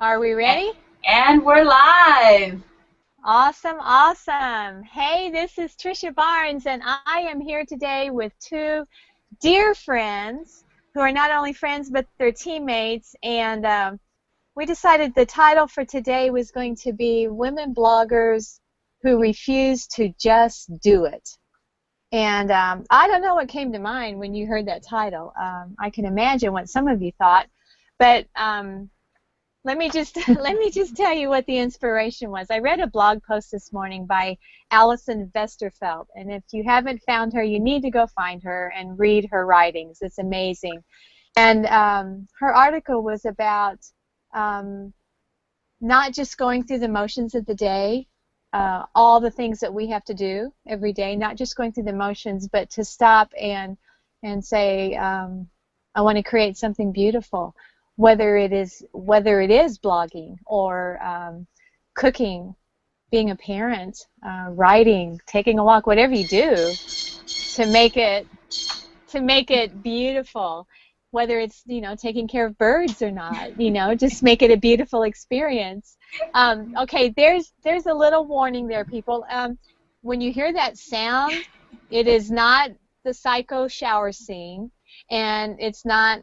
Are we ready? And we're live. Awesome, awesome. Hey, this is Trisha Barnes, and I am here today with two dear friends who are not only friends but they're teammates. And we decided the title for today was going to be Women Bloggers Who Refuse to Just Do It. And I don't know what came to mind when you heard that title. I can imagine what some of you thought, but let me just tell you what the inspiration was. I read a blog post this morning by Alison Westerfeld, and if you haven't found her, you need to go find her and read her writings. It's amazing. And her article was about not just going through the motions of the day, all the things that we have to do every day, not just going through the motions, but to stop and say, I want to create something beautiful. Whether it is blogging or cooking, being a parent, writing, taking a walk, whatever you do to make it beautiful. Whether it's taking care of birds or not, just make it a beautiful experience. Okay, there's a little warning there, people. When you hear that sound, it is not the Psycho shower scene. And it's not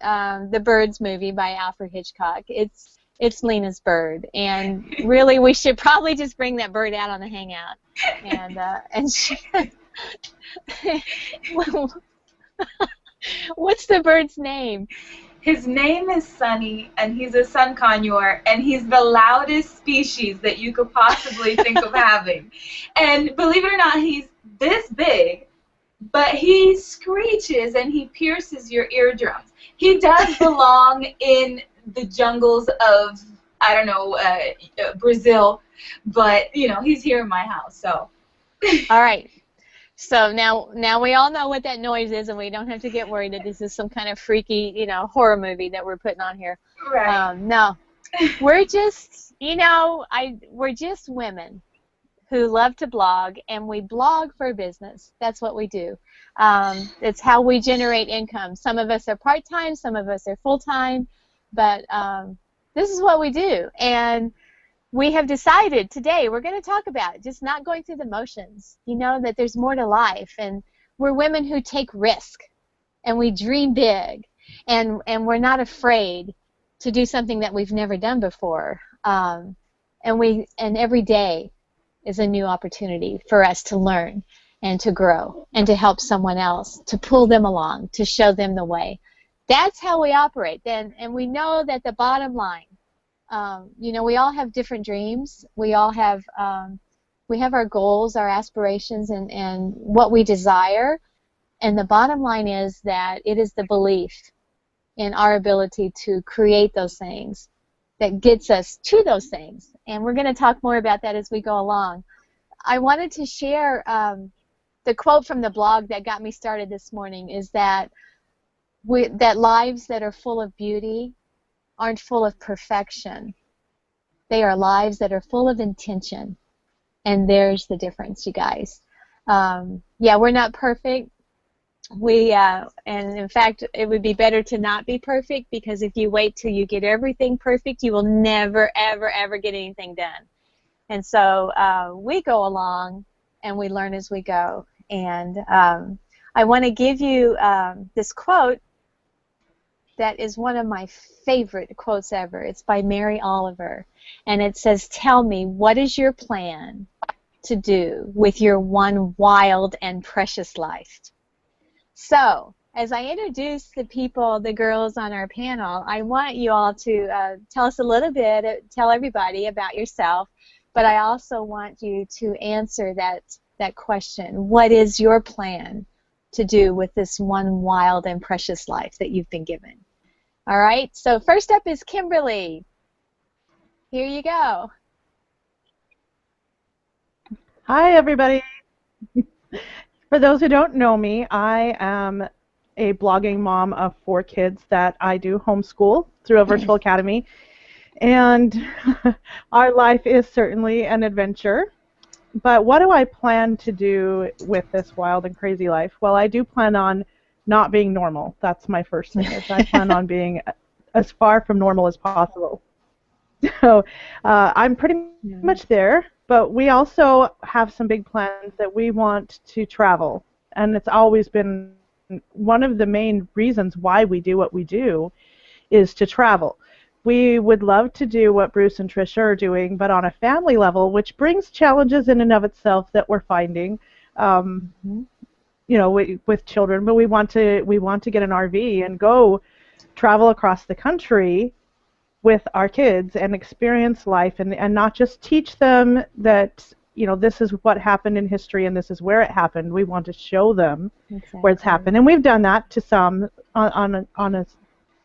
the Birds movie by Alfred Hitchcock. It's Lena's bird, and really we should probably just bring that bird out on the hangout. And she, what's the bird's name? His name is Sunny, and he's a sun conure, and he's the loudest species that you could possibly think of having. And believe it or not, he's this big. But he screeches and he pierces your eardrums. He does belong in the jungles of, I don't know, Brazil, but, he's here in my house, so. All right. So now we all know what that noise is, and we don't have to get worried that this is some kind of freaky, horror movie that we're putting on here. Right. No. We're just, we're just women who love to blog, and we blog for business. That's what we do. It's how we generate income. Some of us are part-time, some of us are full-time, but this is what we do. And we have decided today we're going to talk about just not going through the motions, that there's more to life. And we're women who take risk, and we dream big, and we're not afraid to do something that we've never done before. And every day is a new opportunity for us to learn and to grow and to help someone else, to pull them along, to show them the way. That's how we operate. And we know that the bottom line, we all have different dreams. We all have our goals, our aspirations, and what we desire. And the bottom line is that it is the belief in our ability to create those things that gets us to those things. And we're going to talk more about that as we go along. I wanted to share the quote from the blog that got me started this morning is that lives that are full of beauty aren't full of perfection. They are lives that are full of intention. And there's the difference, you guys. Yeah, we're not perfect. And in fact, it would be better to not be perfect, because if you wait till you get everything perfect, you will never, ever, ever get anything done. And so we go along and we learn as we go. And I want to give you this quote that is one of my favorite quotes ever. It's by Mary Oliver, and it says, "Tell me, what is your plan to do with your one wild and precious life?" So, as I introduce the people, the girls on our panel, I want you all to tell us a little bit, tell everybody about yourself, but I also want you to answer that question. What is your plan to do with this one wild and precious life that you've been given? All right, so first up is Kimberly. Here you go. Hi, everybody. For those who don't know me, I am a blogging mom of 4 kids that I do homeschool through a virtual academy. And our life is certainly an adventure. But what do I plan to do with this wild and crazy life? Well, I do plan on not being normal. That's my first thing. Is I plan on being as far from normal as possible. So I'm pretty Yeah. much there, but we also have some big plans that we want to travel. And it's always been one of the main reasons why we do what we do is to travel. We would love to do what Bruce and Trisha are doing, but on a family level, which brings challenges in and of itself that we're finding. Um, Mhm. with children, but we want to get an RV and go travel across the country with our kids and experience life and not just teach them that this is what happened in history and this is where it happened. We want to show them where it's Exactly. happened, and we've done that to some on a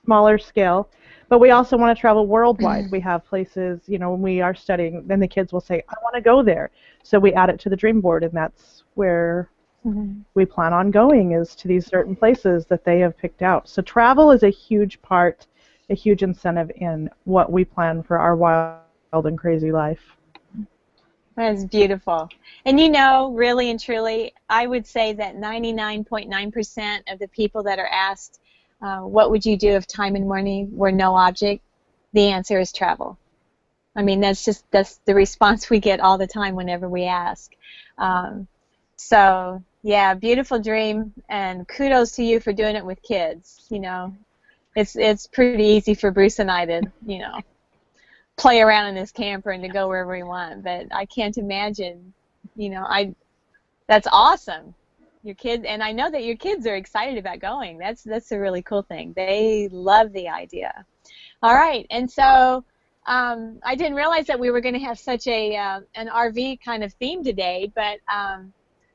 smaller scale. But we also want to travel worldwide. We have places, when we are studying, then the kids will say, "I want to go there." So we add it to the dream board, and that's where Mhm. we plan on going, is to these certain places that they have picked out. So travel is a huge part, a huge incentive in what we plan for our wild and crazy life. That's beautiful. And really and truly, I would say that 99.9% of the people that are asked, what would you do if time and money were no object? The answer is travel. I mean, that's the response we get all the time whenever we ask. Um, so, yeah, beautiful dream, and kudos to you for doing it with kids. It's pretty easy for Bruce and I to, play around in this camper and to go wherever we want. But I can't imagine, I that's awesome. Your kids, and I know that your kids are excited about going. That's a really cool thing. They love the idea. All right, and so I didn't realize that we were going to have such an RV kind of theme today, but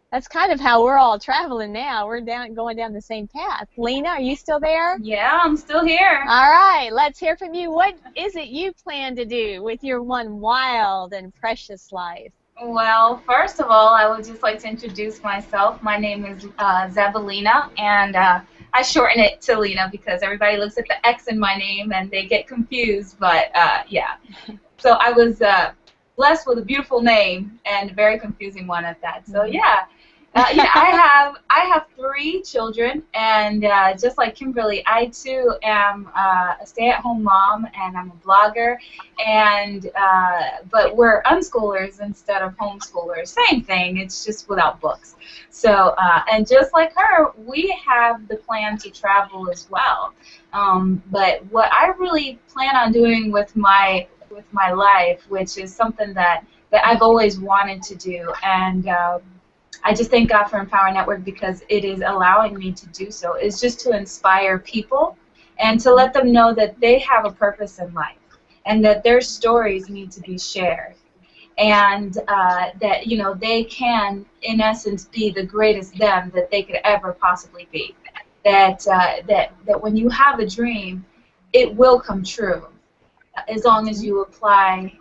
that's kind of how we're all traveling now. We're going down the same path. Lena, are you still there? Yeah, I'm still here. All right, let's hear from you. What is it you plan to do with your one wild and precious life? Well, first of all, I would just like to introduce myself. My name is Zabelina, and I shorten it to Lena because everybody looks at the X in my name and they get confused. But yeah, so I was blessed with a beautiful name and a very confusing one at that. So yeah. Yeah, I have 3 children, and just like Kimberly, I too am a stay-at-home mom, and I'm a blogger, and but we're unschoolers instead of homeschoolers. Same thing, it's just without books. So and just like her, we have the plan to travel as well. But what I really plan on doing with my life, which is something that I've always wanted to do, and I just thank God for Empower Network because it is allowing me to do so. It's just to inspire people and to let them know that they have a purpose in life and that their stories need to be shared, and that they can, in essence, be the greatest them that they could ever possibly be. That when you have a dream, it will come true as long as you apply,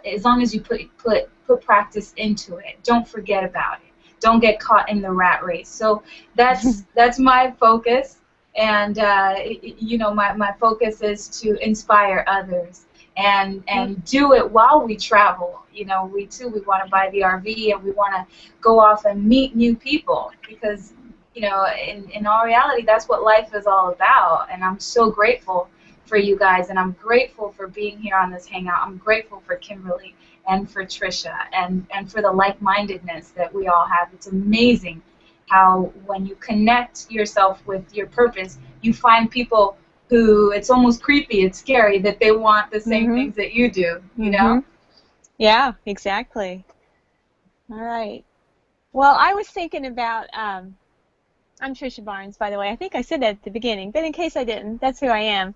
as long as you put practice into it. Don't forget about it. Don't get caught in the rat race. So that's my focus, and my focus is to inspire others and do it while we travel. We want to buy the RV and we want to go off and meet new people because in all reality, that's what life is all about. And I'm so grateful for you guys, and I'm grateful for being here on this hangout. I'm grateful for Kimberly and for Trisha and for the like-mindedness that we all have. It's amazing how when you connect yourself with your purpose, you find people who, it's almost creepy, it's scary that they want the same things that you do, Yeah, exactly. All right. Well, I was thinking about, I'm Trisha Barnes, by the way. I think I said that at the beginning, but in case I didn't, that's who I am.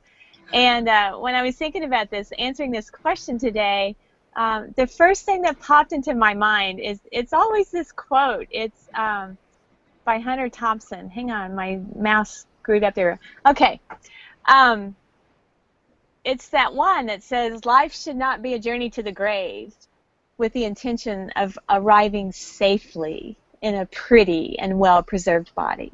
And when I was thinking about this, answering this question today, the first thing that popped into my mind is it's always this quote. It's by Hunter Thompson. Hang on, my mouse screwed up there. Okay. It's that one that says, life should not be a journey to the grave with the intention of arriving safely in a pretty and well-preserved body,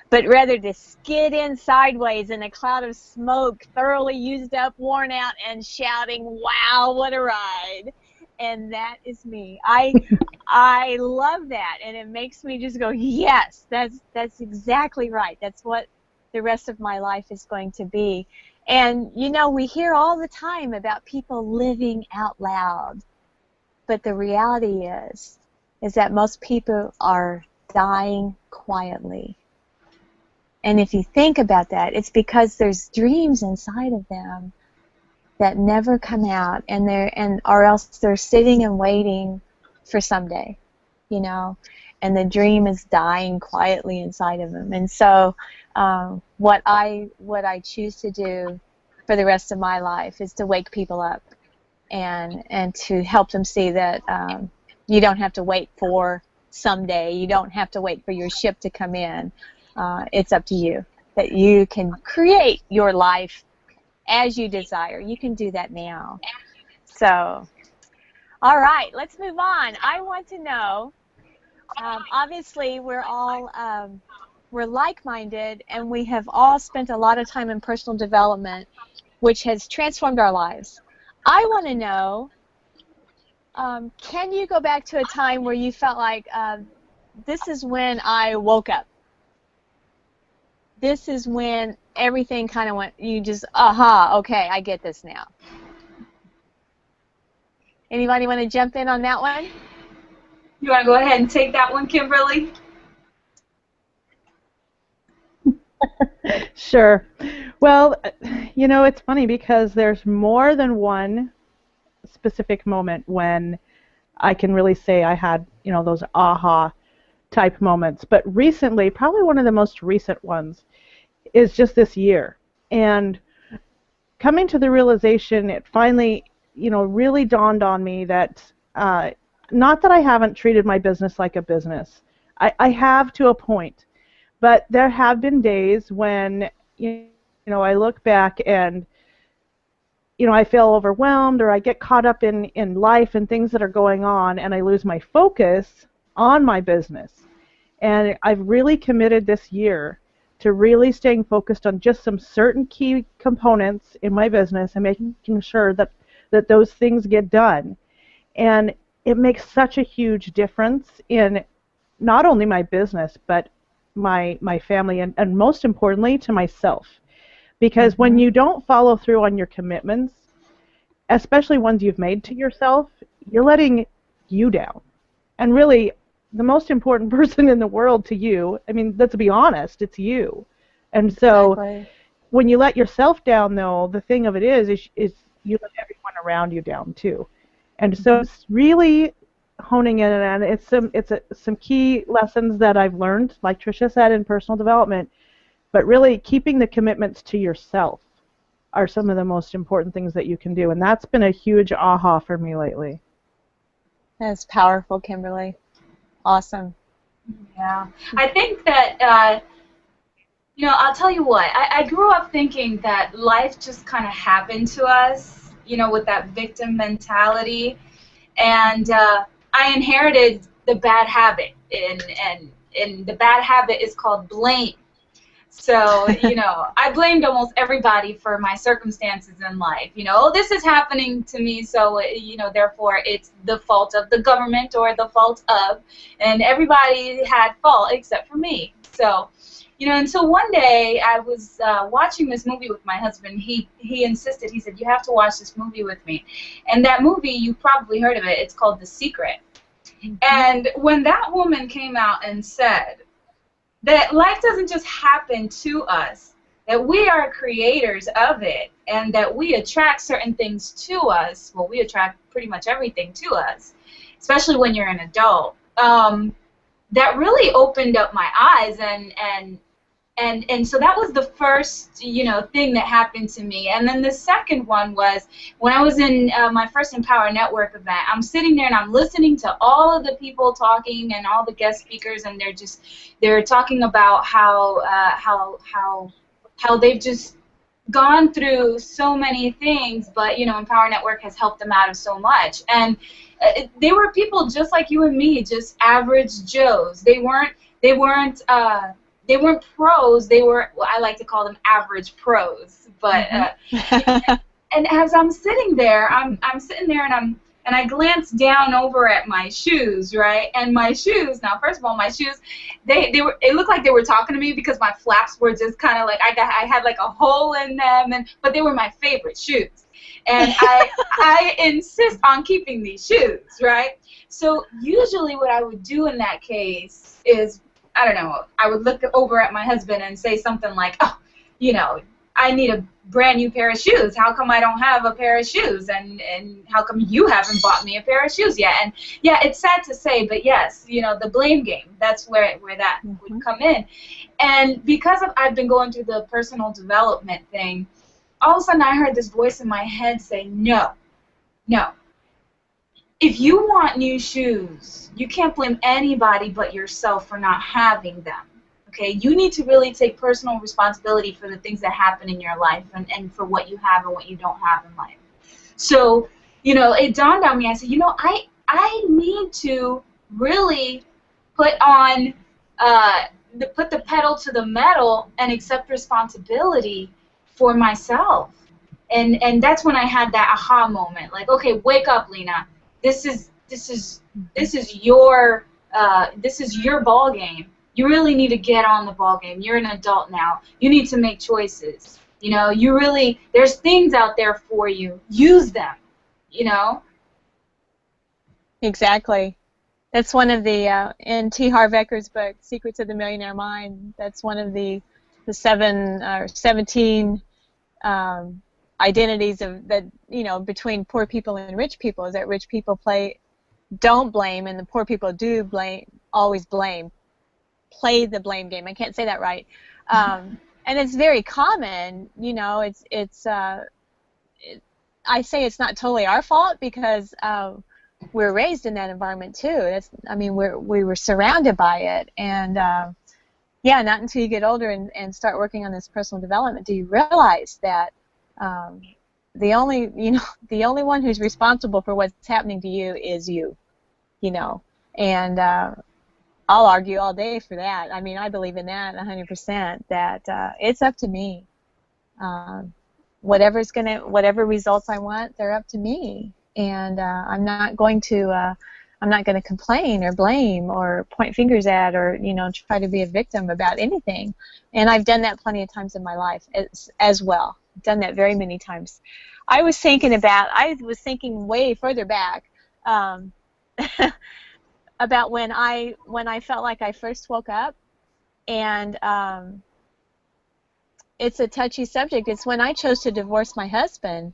but rather to skid in sideways in a cloud of smoke, thoroughly used up, worn out, and shouting, wow, what a ride. And that is me. I love that, and it makes me just go, yes, that's exactly right. That's what the rest of my life is going to be. And, you know, we hear all the time about people living out loud. But the reality is that most people are dying quietly. And if you think about that, it's because there's dreams inside of them that never come out, or else they're sitting and waiting for someday, you know, and the dream is dying quietly inside of them. And so what I choose to do for the rest of my life is to wake people up and to help them see that you don't have to wait for someday. You don't have to wait for your ship to come in. It's up to you, that you can create your life as you desire. You can do that now. So, all right, let's move on. I want to know, obviously we're all, we're like-minded, and we have all spent a lot of time in personal development, which has transformed our lives. I want to know, can you go back to a time where you felt like, this is when I woke up? This is when everything kind of went, you just, aha, okay, I get this now. Anybody want to jump in on that one? You want to go ahead and take that one, Kimberly? Sure. Well, you know, it's funny because there's more than one specific moment when I can really say I had, you know, those aha type moments. But recently, probably one of the most recent ones is just this year. And coming to the realization, it finally, you know, really dawned on me that not that I haven't treated my business like a business. I have to a point. But there have been days when, you know, I look back and, you know, I feel overwhelmed, or I get caught up in life and things that are going on, and I lose my focus on my business. And I've really committed this year to really staying focused on just some certain key components in my business and making sure that those things get done. And it makes such a huge difference in not only my business, but my family, and most importantly, to myself. Because when you don't follow through on your commitments, especially ones you've made to yourself, you're letting you down. And really, the most important person in the world to you, I mean, let's be honest, it's you. And so Exactly. when you let yourself down, though, the thing of it is you let everyone around you down too. And so it's really honing in, and it's some key lessons that I've learned, like Tricia said, in personal development. But really, keeping the commitments to yourself are some of the most important things that you can do, and that's been a huge aha for me lately. That's powerful, Kimberly. Awesome. Yeah. I think that, you know, I'll tell you what, I grew up thinking that life just kind of happened to us, you know, with that victim mentality. And I inherited the bad habit, and the bad habit is called blame. So, you know, I blamed almost everybody for my circumstances in life. You know, oh, this is happening to me, so, you know, therefore it's the fault of the government or the fault of, and everybody had fault except for me. So, you know, until one day I was watching this movie with my husband. He insisted, he said, you have to watch this movie with me. And that movie, you've probably heard of it, it's called The Secret. And when that woman came out and said that life doesn't just happen to us, that we are creators of it, and that we attract certain things to us, well, we attract pretty much everything to us, especially when you're an adult, that really opened up my eyes, and so that was the first, you know, thing that happened to me. And then the second one was when I was in my first Empower Network event. I'm sitting there and I'm listening to all of the people talking and all the guest speakers, and they're talking about how they've just gone through so many things, but, you know, Empower Network has helped them out of so much. And they were people just like you and me, just average Joes. They weren't pros. They were, well, I like to call them average pros. But and as I'm sitting there, I'm sitting there and and I glanced down over at my shoes, right? And my shoes, now first of all, my shoes, it looked like they were talking to me because my flaps were just kind of like, I had like a hole in them, but they were my favorite shoes. And I insist on keeping these shoes, right? So usually what I would do in that case is, I don't know, I would look over at my husband and say something like, oh, you know, I need a brand new pair of shoes. How come I don't have a pair of shoes? And how come you haven't bought me a pair of shoes yet? And yeah, it's sad to say, but yes, you know, the blame game, that's where that would come in. And because I've been going through the personal development thing, all of a sudden I heard this voice in my head say, no. If you want new shoes, you can't blame anybody but yourself for not having them. Okay, you need to really take personal responsibility for the things that happen in your life and for what you have and what you don't have in life. So, you know, it dawned on me. I said, you know, I need to really put the pedal to the metal and accept responsibility for myself. And that's when I had that aha moment. Like, okay, wake up, Lena. This is your ball game. You really need to get on the ball game. You're an adult now. You need to make choices. You know, there's things out there for you. Use them, you know? Exactly. That's one of the, in T. Harv Eker's book, Secrets of the Millionaire Mind, that's one of the 17 identities that, you know, between poor people and rich people, is that rich people don't blame, and the poor people do always blame. Play the blame game. I can't say that right. And it's very common, you know, I say it's not totally our fault because we're raised in that environment too. We were surrounded by it. And yeah, not until you get older and start working on this personal development do you realize that the only one who's responsible for what's happening to you is you know. And I'll argue all day for that. I mean, I believe in that 100%, that it's up to me. Whatever results I want, they're up to me. And I'm not going to complain or blame or point fingers at or, you know, try to be a victim about anything. And I've done that plenty of times in my life as well. Done that very many times. I was thinking way further back about when I felt like I first woke up, and it's a touchy subject. It's when I chose to divorce my husband,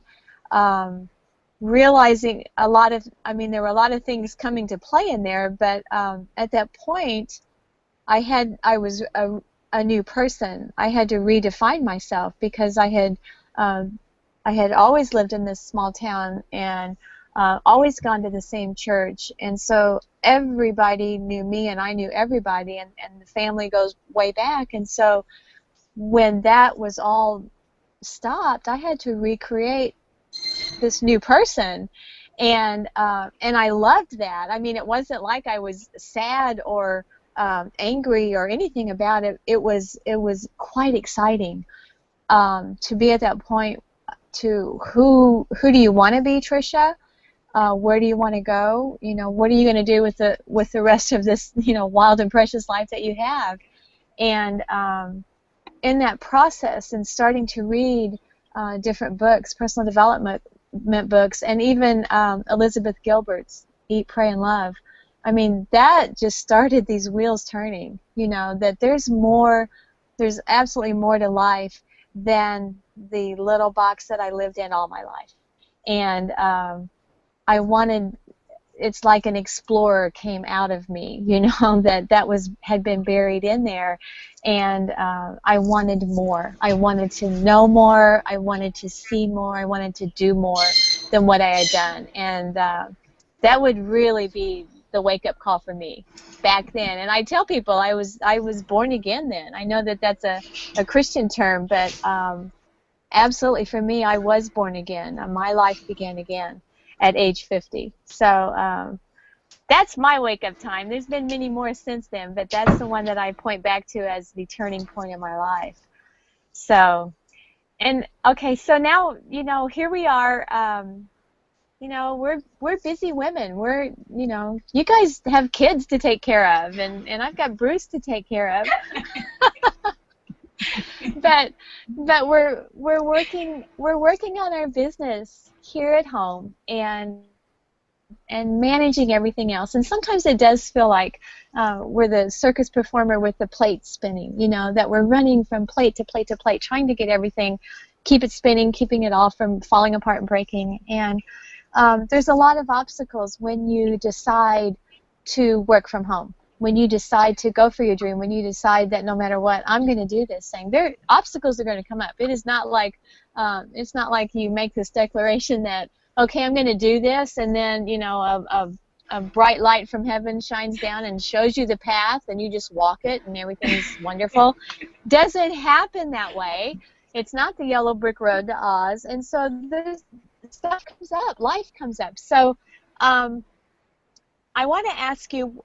realizing there were a lot of things coming to play in there, but at that point, I was a new person. I had to redefine myself because I had always lived in this small town and always gone to the same church, and so everybody knew me and I knew everybody, and the family goes way back. And so when that was all stopped, I had to recreate this new person, and I loved that. I mean, it wasn't like I was sad or angry or anything about it. It was quite exciting to be at that point. To who do you want to be, Tricia? Where do you want to go? You know, what are you going to do with the rest of this, you know, wild and precious life that you have? And in that process, and starting to read different books, personal development books, and even Elizabeth Gilbert's Eat, Pray, and Love. I mean, that just started these wheels turning. You know, that there's absolutely more to life than the little box that I lived in all my life. And it's like an explorer came out of me, you know, that had been buried in there, and I wanted more. I wanted to know more. I wanted to see more. I wanted to do more than what I had done, and that would really be the wake-up call for me back then. And I tell people I was born again then. I know that that's a Christian term, but absolutely for me, I was born again. My life began again at age 50. So that's my wake-up time. There's been many more since then, but that's the one that I point back to as the turning point in my life. So, and okay, so now, you know, here we are. we're busy women. You guys have kids to take care of, and I've got Bruce to take care of. but we're working on our business here at home and managing everything else. And sometimes it does feel like we're the circus performer with the plate spinning, that we're running from plate to plate to plate, trying to get everything, keep it spinning, keeping it all from falling apart and breaking. And there's a lot of obstacles when you decide to work from home, when you decide to go for your dream, when you decide that no matter what, I'm going to do this thing. Obstacles are going to come up. It is not like you make this declaration that, okay, I'm going to do this, and then a bright light from heaven shines down and shows you the path, and you just walk it, and everything's wonderful. Doesn't happen that way. It's not the yellow brick road to Oz, and so there's stuff comes up, life comes up. So I want to ask you,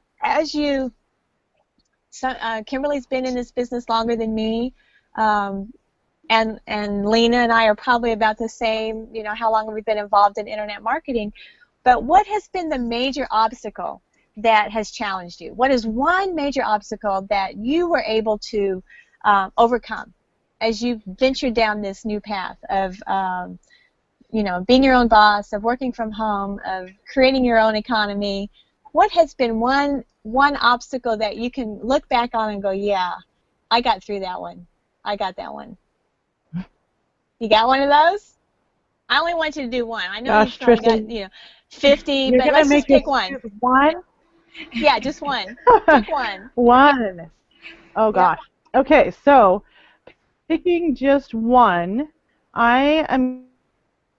Kimberly's been in this business longer than me, and Lena and I are probably about the same, how long have we been involved in internet marketing. But what has been the major obstacle that has challenged you? What is one major obstacle that you were able to overcome as you ventured down this new path of being your own boss, of working from home, of creating your own economy? What has been one obstacle that you can look back on and go, yeah, I got through that one. I got that one. You got one of those? I only want you to do one. I know you've probably got 50, but let's just pick one. One? Yeah, just one. Pick one. One. Oh gosh. Yeah. Okay, so picking just one, I am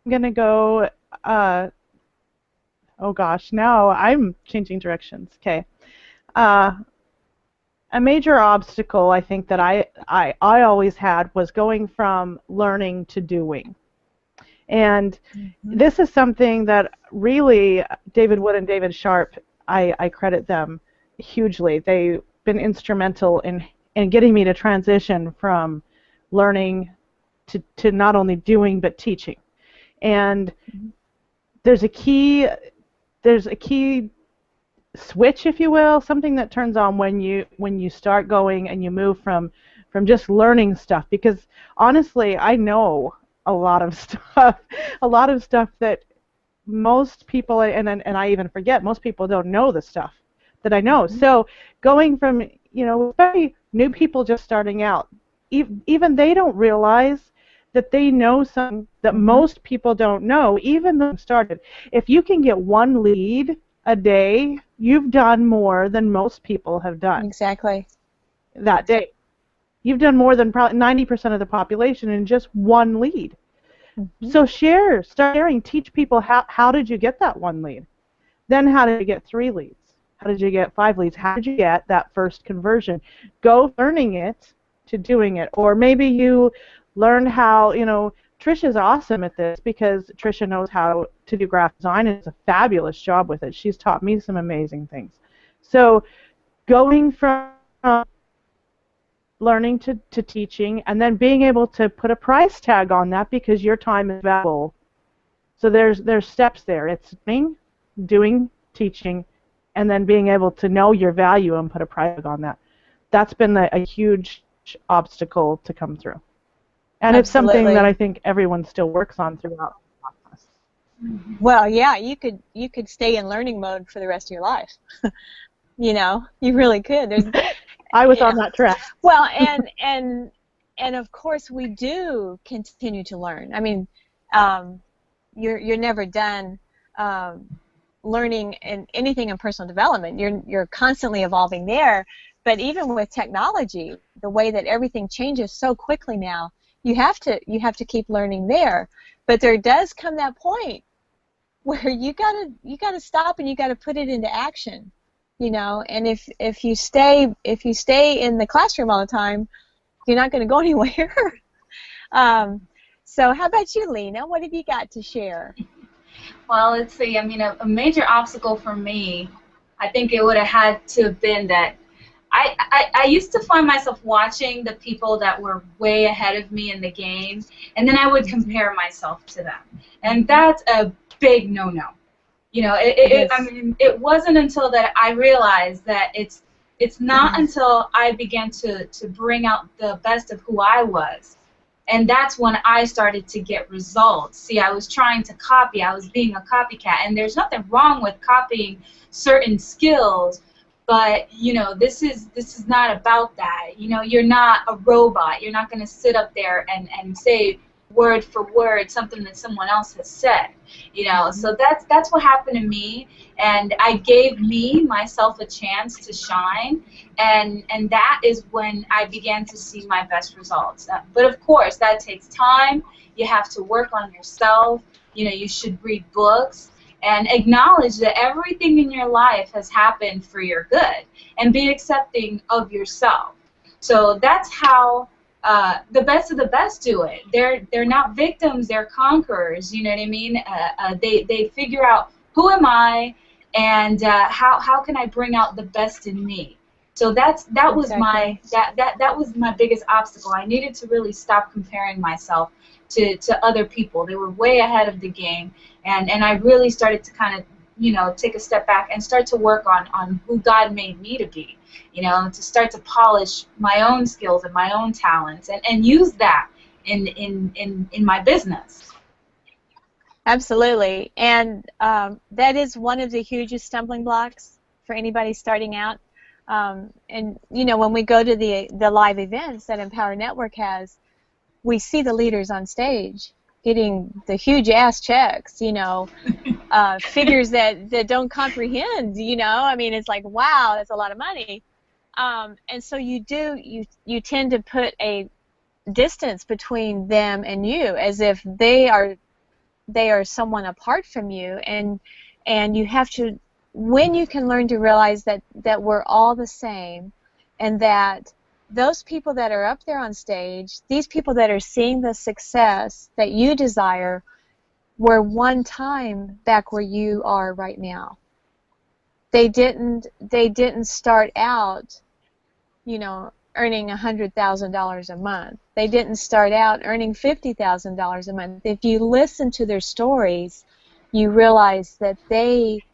gonna go. Oh gosh, now I'm changing directions. Okay. A major obstacle I think that I always had was going from learning to doing. And this is something that really David Wood and David Sharp, I credit them hugely. They've been instrumental in getting me to transition from learning to not only doing but teaching. And there's a key switch, if you will, something that turns on when you start going and you move from just learning stuff, because honestly I know a lot of stuff that most people, and I even forget, most people don't know the stuff that I know. So going from, especially new people just starting out, even they don't realize that they know something that most people don't know, even though they started. If you can get one lead a day, you've done more than most people have done. Exactly. That day. You've done more than probably 90% of the population in just one lead. So start sharing, teach people how did you get that one lead? Then how did you get 3 leads? How did you get 5 leads? How did you get that first conversion? Go learning it to doing it. Or maybe you learned how, Trisha's awesome at this because Trisha knows how to do graphic design and does a fabulous job with it. She's taught me some amazing things. So going from learning to teaching, and then being able to put a price tag on that because your time is valuable. So there's steps there. It's doing, teaching, and then being able to know your value and put a price tag on that. That's been a huge obstacle to come through. And It's something that I think everyone still works on throughout the process. Well, yeah, you could stay in learning mode for the rest of your life. You really could. I was on that track. Well, and of course we do continue to learn. I mean, you're never done learning in anything in personal development. You're constantly evolving there. But even with technology, the way that everything changes so quickly now, you have to keep learning there. But there does come that point where you gotta stop and you gotta put it into action. And if you stay in the classroom all the time, you're not going to go anywhere. So how about you, Lena? What have you got to share? Well, let's see. I mean, a major obstacle for me, I think it would have had to have been that I used to find myself watching the people that were way ahead of me in the game, and then I would compare myself to them. And that's a big no-no. You know, I mean, it wasn't until that I realized that it's not until I began to bring out the best of who I was. And that's when I started to get results. See, I was trying to copy. I was being a copycat. And there's nothing wrong with copying certain skills, but, you know, this is not about that. You know, you're not a robot. You're not going to sit up there and say word for word something that someone else has said. You know, so that's what happened to me, and I gave myself a chance to shine, and that is when I began to see my best results. But of course, that takes time. You have to work on yourself. You know, you should read books and acknowledge that everything in your life has happened for your good, and be accepting of yourself. So that's how the best of the best do it. They're not victims, they're conquerors. You know what I mean? They figure out, who am I, and how can I bring out the best in me. So that was that was my biggest obstacle. I needed to really stop comparing myself to other people. They were way ahead of the game, and I really started to kind of, you know, take a step back and start to work on who God made me to be. You know, to start to polish my own skills and my own talents, and use that in my business. Absolutely, and that is one of the hugest stumbling blocks for anybody starting out. And you know, when we go to the live events that Empower Network has, we see the leaders on stage getting the huge ass checks, you know, figures that don't comprehend, you know. I mean, it's like, wow, that's a lot of money. And so you tend to put a distance between them and you, as if they are someone apart from you, and you have to, when you can learn to realize that we're all the same, and that those people that are up there on stage, these people that are seeing the success that you desire, were one time back where you are right now. They didn't start out, you know, earning $100,000 a month. They didn't start out earning $50,000 a month. If you listen to their stories, you realize that they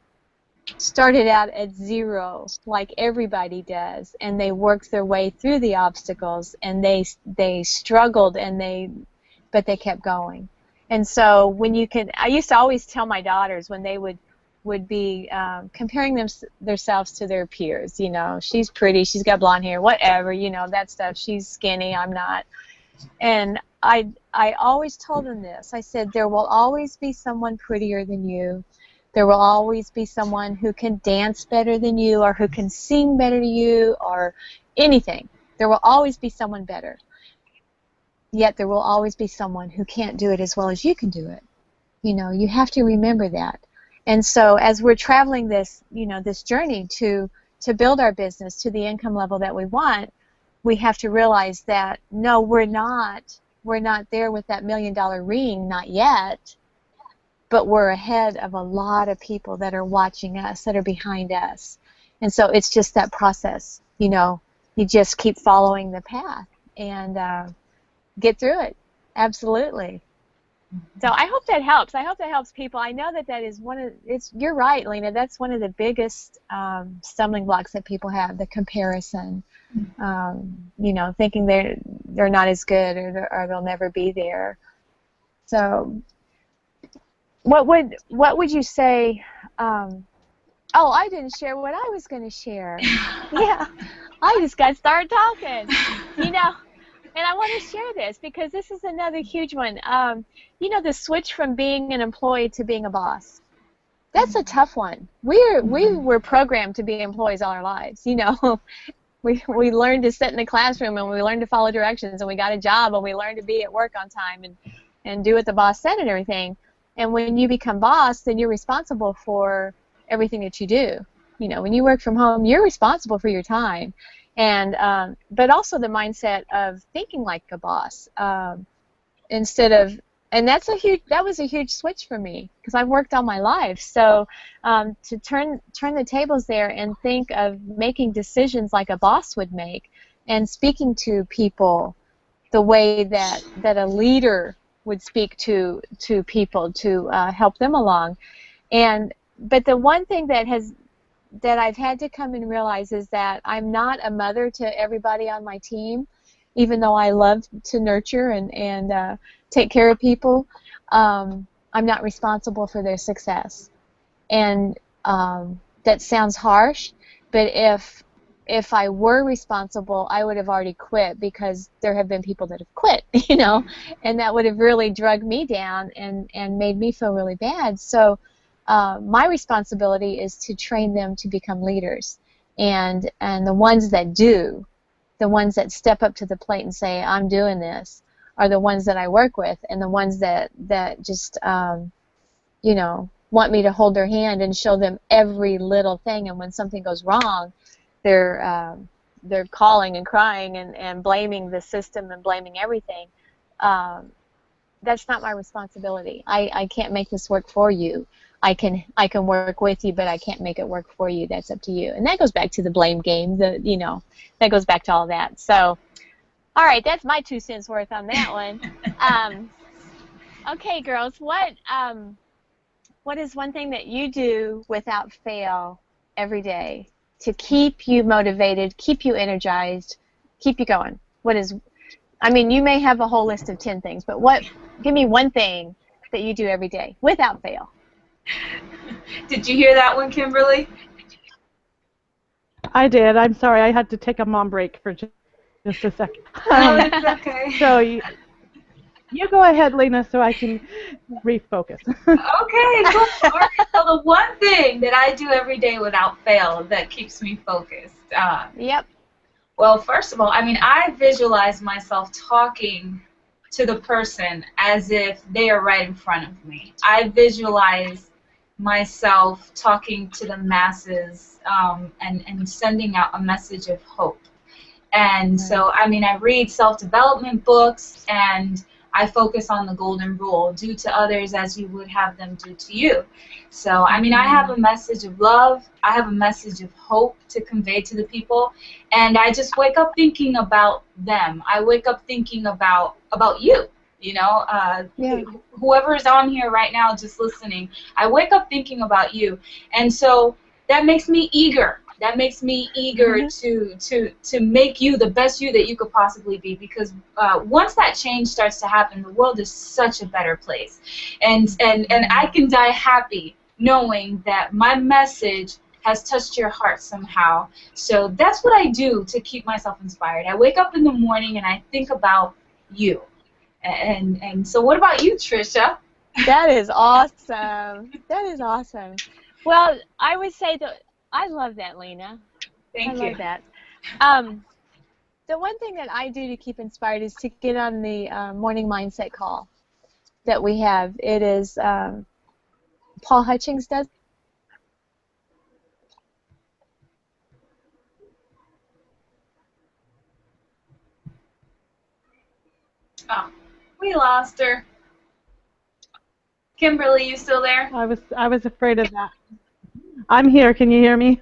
started out at zero, like everybody does, and they worked their way through the obstacles, and they struggled, but they kept going. And so when you can, I used to always tell my daughters when they would be comparing themselves to their peers, you know, she's pretty, she's got blonde hair, whatever, you know, that stuff, she's skinny, I'm not. And I always told them this. I said, there will always be someone prettier than you. There will always be someone who can dance better than you, or who can sing better than you, or anything. There will always be someone better. Yet there will always be someone who can't do it as well as you can do it. You know, you have to remember that. And so as we're traveling this, you know, this journey to build our business to the income level that we want, we have to realize that, no, we're not there with that $1 million ring, not yet, but we're ahead of a lot of people that are watching us, that are behind us. And so it's just that process, you know, you just keep following the path and get through it. Absolutely. So I hope that helps. I hope that helps people. I know that is one of, you're right, Lena, that's one of the biggest stumbling blocks that people have, the comparison. You know, thinking they're not as good, or they'll never be there. So what would you say? Oh, I didn't share what I was going to share. Yeah, I just got started talking. You know, and I want to share this because this is another huge one. You know, the switch from being an employee to being a boss. That's a tough one. We were programmed to be employees all our lives. You know, we learned to sit in the classroom, and we learned to follow directions, and we got a job, and we learned to be at work on time and do what the boss said and everything. And when you become boss, then you're responsible for everything that you do. You know, when you work from home, you're responsible for your time. And but also the mindset of thinking like a boss instead of, and that was a huge switch for me because I've worked all my life. So to turn the tables there and think of making decisions like a boss would make, and speaking to people the way that a leader would speak to people to help them along. But the one thing that I've had to come and realize is that I'm not a mother to everybody on my team, even though I love to nurture and take care of people. I'm not responsible for their success. And that sounds harsh, but if I were responsible, I would have already quit, because there have been people that have quit, and that would have really drugged me down and made me feel really bad. So my responsibility is to train them to become leaders, and the ones that do, the ones that step up to the plate and say, I'm doing this, are the ones that I work with, and the ones that just want me to hold their hand and show them every little thing, and when something goes wrong, they're calling and crying and blaming the system and blaming everything. That's not my responsibility. I can't make this work for you. I can work with you, but I can't make it work for you. That's up to you. And that goes back to the blame game. That goes back to all that. So, all right, that's my 2 cents worth on that one. Okay, girls, what is one thing that you do without fail every day to keep you motivated, keep you energized, keep you going? You may have a whole list of 10 things, but give me one thing that you do every day without fail. Did you hear that one, Kimberly? I did. I'm sorry. I had to take a mom break for just a second. No, it's okay. So you go ahead, Lena, so I can refocus. Okay, cool. All right. So the one thing that I do every day without fail that keeps me focused. Yep. Well, first of all, I visualize myself talking to the person as if they are right in front of me. I visualize myself talking to the masses and sending out a message of hope. And so, I read self-development books, and I focus on the golden rule: do to others as you would have them do to you. So, I have a message of love. I have a message of hope to convey to the people, and I just wake up thinking about them. I wake up thinking about you. Whoever is on here right now just listening, I wake up thinking about you. And so that makes me eager. That makes me eager to make you the best you that you could possibly be, because once that change starts to happen, the world is such a better place. And I can die happy knowing that my message has touched your heart somehow. So that's what I do to keep myself inspired. I wake up in the morning and I think about you. And so what about you, Trisha? That is awesome. That is awesome. Well, I would say that I love that, Lena. Thank you. I love that. The one thing that I do to keep inspired is to get on the morning mindset call that we have. It is Paul Hutchings does. Oh, we lost her. Kimberly, you still there? I was afraid of that. I'm here. Can you hear me?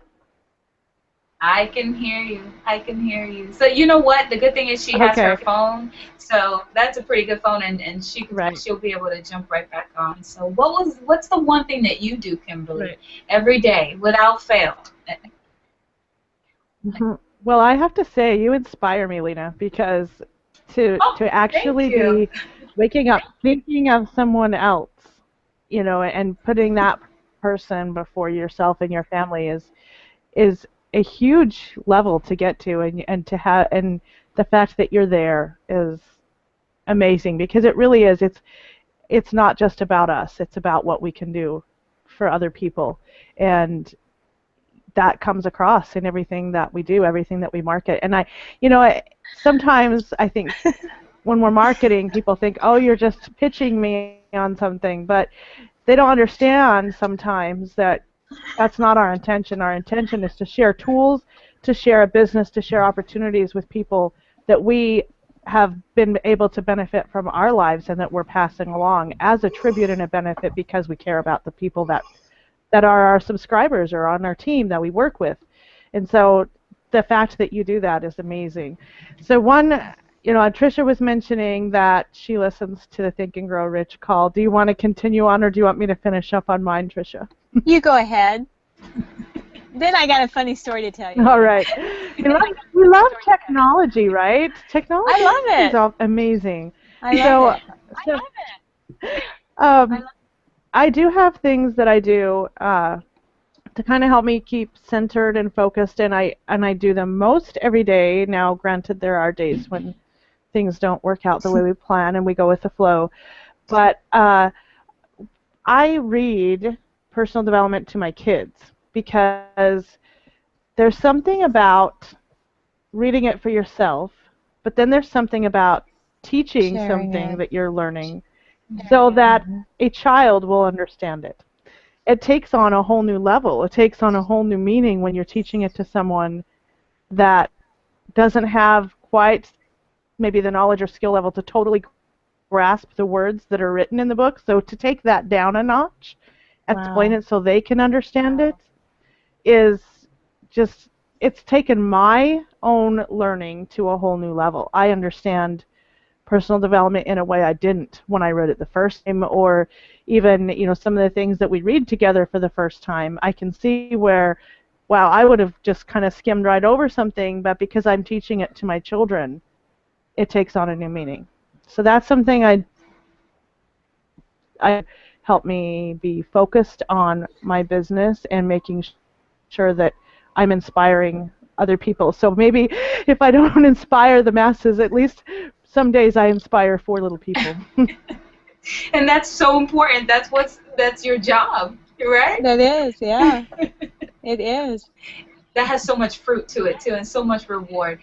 I can hear you. I can hear you. So you know what? The good thing is she has her phone, so that's a pretty good phone, and she'll be able to jump right back on. So what's the one thing that you do, Kimberly, every day without fail? Well, I have to say you inspire me, Lena, because to actually be waking up thinking of someone else, and putting that person before yourself and your family is a huge level to get to, and the fact that you're there is amazing, because it really is. It's not just about us. It's about what we can do for other people, and that comes across in everything that we do, everything that we market. And sometimes I think when we're marketing, people think, oh, you're just pitching me on something, but they don't understand sometimes that that's not our intention. Our intention is to share tools, to share a business, to share opportunities with people that we have been able to benefit from our lives and that we're passing along as a tribute and a benefit, because we care about the people that are our subscribers or on our team that we work with. And so the fact that you do that is amazing. So one you know, Tricia was mentioning that she listens to the Think and Grow Rich call. Do you want to continue on, or do you want me to finish up on mine, Tricia? You go ahead. Then I got a funny story to tell you. All right. We love technology, right? Technology I love it. is all amazing. I love it. I love it. I do have things that I do to kind of help me keep centered and focused, and I do them most every day. Now, granted, there are days when things don't work out the way we plan and we go with the flow, but I read personal development to my kids because there's something about reading it for yourself, but then there's something about teaching something that you're learning so that a child will understand it. It takes on a whole new level. It takes on a whole new meaning when you're teaching it to someone that doesn't have quite maybe the knowledge or skill level to totally grasp the words that are written in the book. So to take that down a notch, explain it so they can understand it, is just, it's taken my own learning to a whole new level. I understand personal development in a way I didn't when I read it the first time, or even, you know, some of the things that we read together for the first time. I can see where, wow, I would have just kind of skimmed right over something, but because I'm teaching it to my children, it takes on a new meaning. So that's something I help me be focused on my business and making sure that I'm inspiring other people. So maybe if I don't inspire the masses, at least some days I inspire 4 little people. And that's so important. That's your job, right? That is, yeah. It is. That has so much fruit to it too, and so much reward.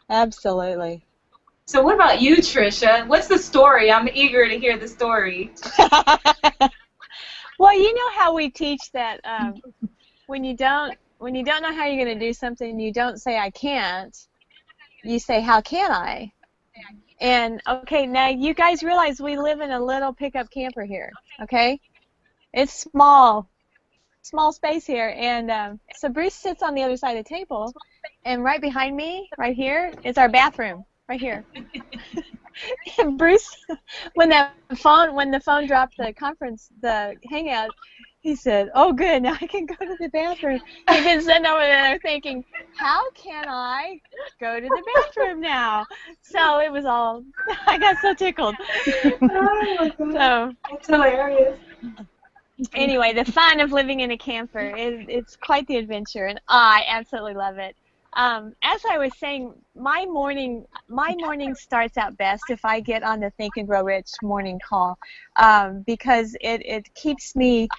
Absolutely. So what about you, Tricia? What's the story? I'm eager to hear the story. Well, you know how we teach that when you don't know how you're going to do something, you don't say I can't. You say how can I? And okay, now you guys realize we live in a little pickup camper here. Okay, it's small space here, and so Bruce sits on the other side of the table, and right behind me, right here, is our bathroom. Right here. And Bruce, when the phone dropped the hangout, he said, "Oh, good, now I can go to the bathroom." He'd been sitting over there thinking, "How can I go to the bathroom now?" So it was all, I got so tickled. Oh my God. So that's hilarious. Anyway, the fun of living in a camper it's quite the adventure, and I absolutely love it. As I was saying, my morning starts out best if I get on the Think and Grow Rich morning call, because it keeps me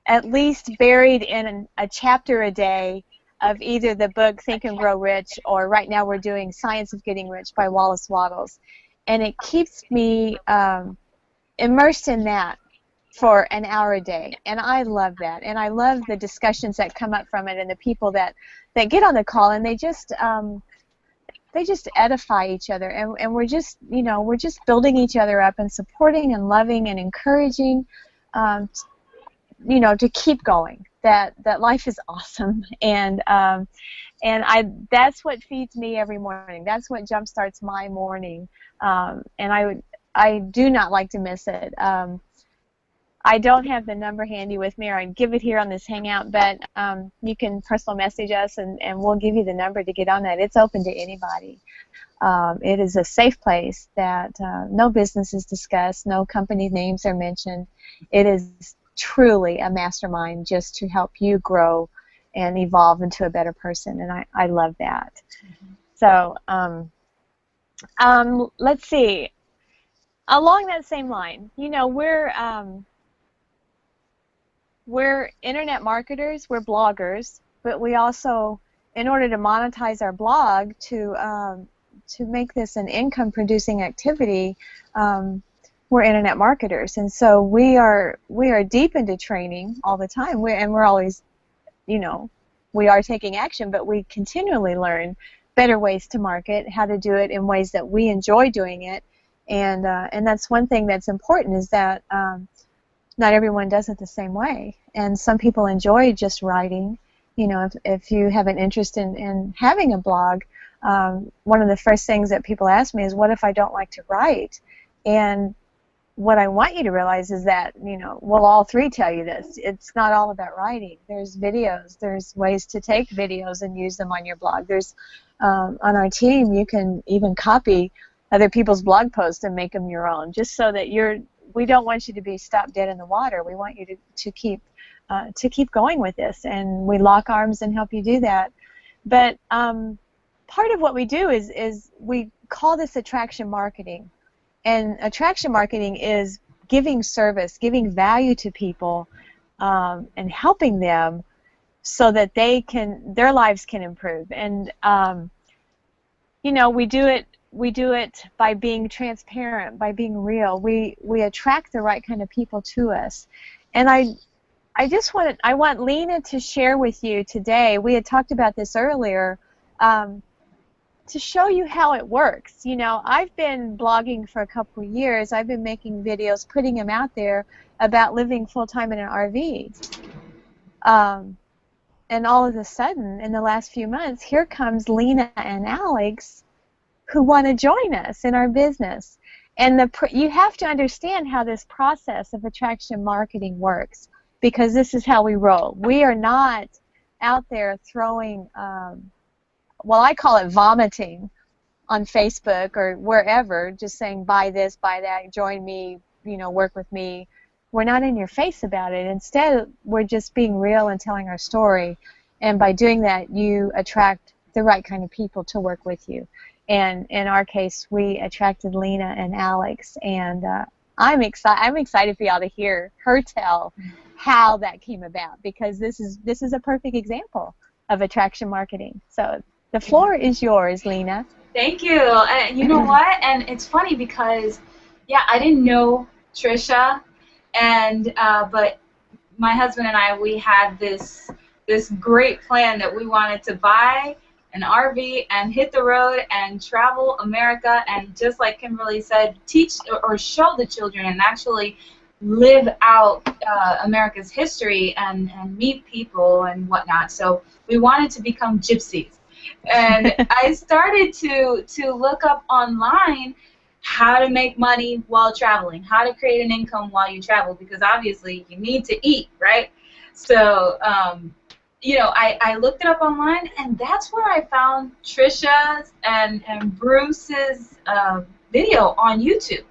at least buried in a chapter a day of either the book Think and Grow Rich, or right now we're doing Science of Getting Rich by Wallace Wattles, and it keeps me immersed in that for an hour a day, and I love that, and I love the discussions that come up from it, and the people that get on the call, and they just edify each other, and we're just building each other up and supporting and loving and encouraging, to keep going. That life is awesome, and that's what feeds me every morning. That's what jumpstarts my morning, and I do not like to miss it. I don't have the number handy with me, or I'd give it here on this Hangout, but you can personal message us, and we'll give you the number to get on that. It's open to anybody. It is a safe place that no business is discussed, no company names are mentioned. It is truly a mastermind just to help you grow and evolve into a better person, and I love that. Mm-hmm. So let's see. Along that same line, we're internet marketers, we're bloggers, but we also, in order to monetize our blog, to make this an income-producing activity, we're internet marketers, and so we are deep into training all the time. We're always, we are taking action, but we continually learn better ways to market, how to do it in ways that we enjoy doing it, and that's one thing that's important, is that not everyone does it the same way, and some people enjoy just writing. If you have an interest in having a blog, one of the first things that people ask me is, what if I don't like to write? And what I want you to realize is that, well, all three tell you this. It's not all about writing. There's videos. There's ways to take videos and use them on your blog. There's, on our team, you can even copy other people's blog posts and make them your own, just so that we don't want you to be stopped dead in the water. We want you to keep going with this, and we lock arms and help you do that. But part of what we do is we call this attraction marketing. And attraction marketing is giving service, giving value to people, and helping them so that their lives can improve. And we do it by being transparent, by being real. We attract the right kind of people to us. And I want Lena to share with you today. We had talked about this earlier. To show you how it works. I've been blogging for a couple of years. I've been making videos, putting them out there about living full-time in an RV. And all of a sudden, in the last few months, here comes Lena and Alex who want to join us in our business. And you have to understand how this process of attraction marketing works, because this is how we roll. We are not out there throwing well, I call it vomiting on Facebook or wherever, just saying buy this, buy that, join me, work with me. We're not in your face about it. Instead, we're just being real and telling our story. And by doing that, you attract the right kind of people to work with you. And in our case, we attracted Lena and Alex. And I'm excited for y'all to hear her tell how that came about, because this is a perfect example of attraction marketing. So the floor is yours, Lena. Thank you. And you know what? And it's funny because, I didn't know Trisha, but my husband and I, we had this great plan that we wanted to buy an RV and hit the road and travel America, and just like Kimberly said, teach or show the children and actually live out America's history and meet people and whatnot. So we wanted to become gypsies. And I started to look up online how to make money while traveling, how to create an income while you travel, because obviously you need to eat, right? So, I looked it up online, and that's where I found Trisha's and Bruce's video on YouTube.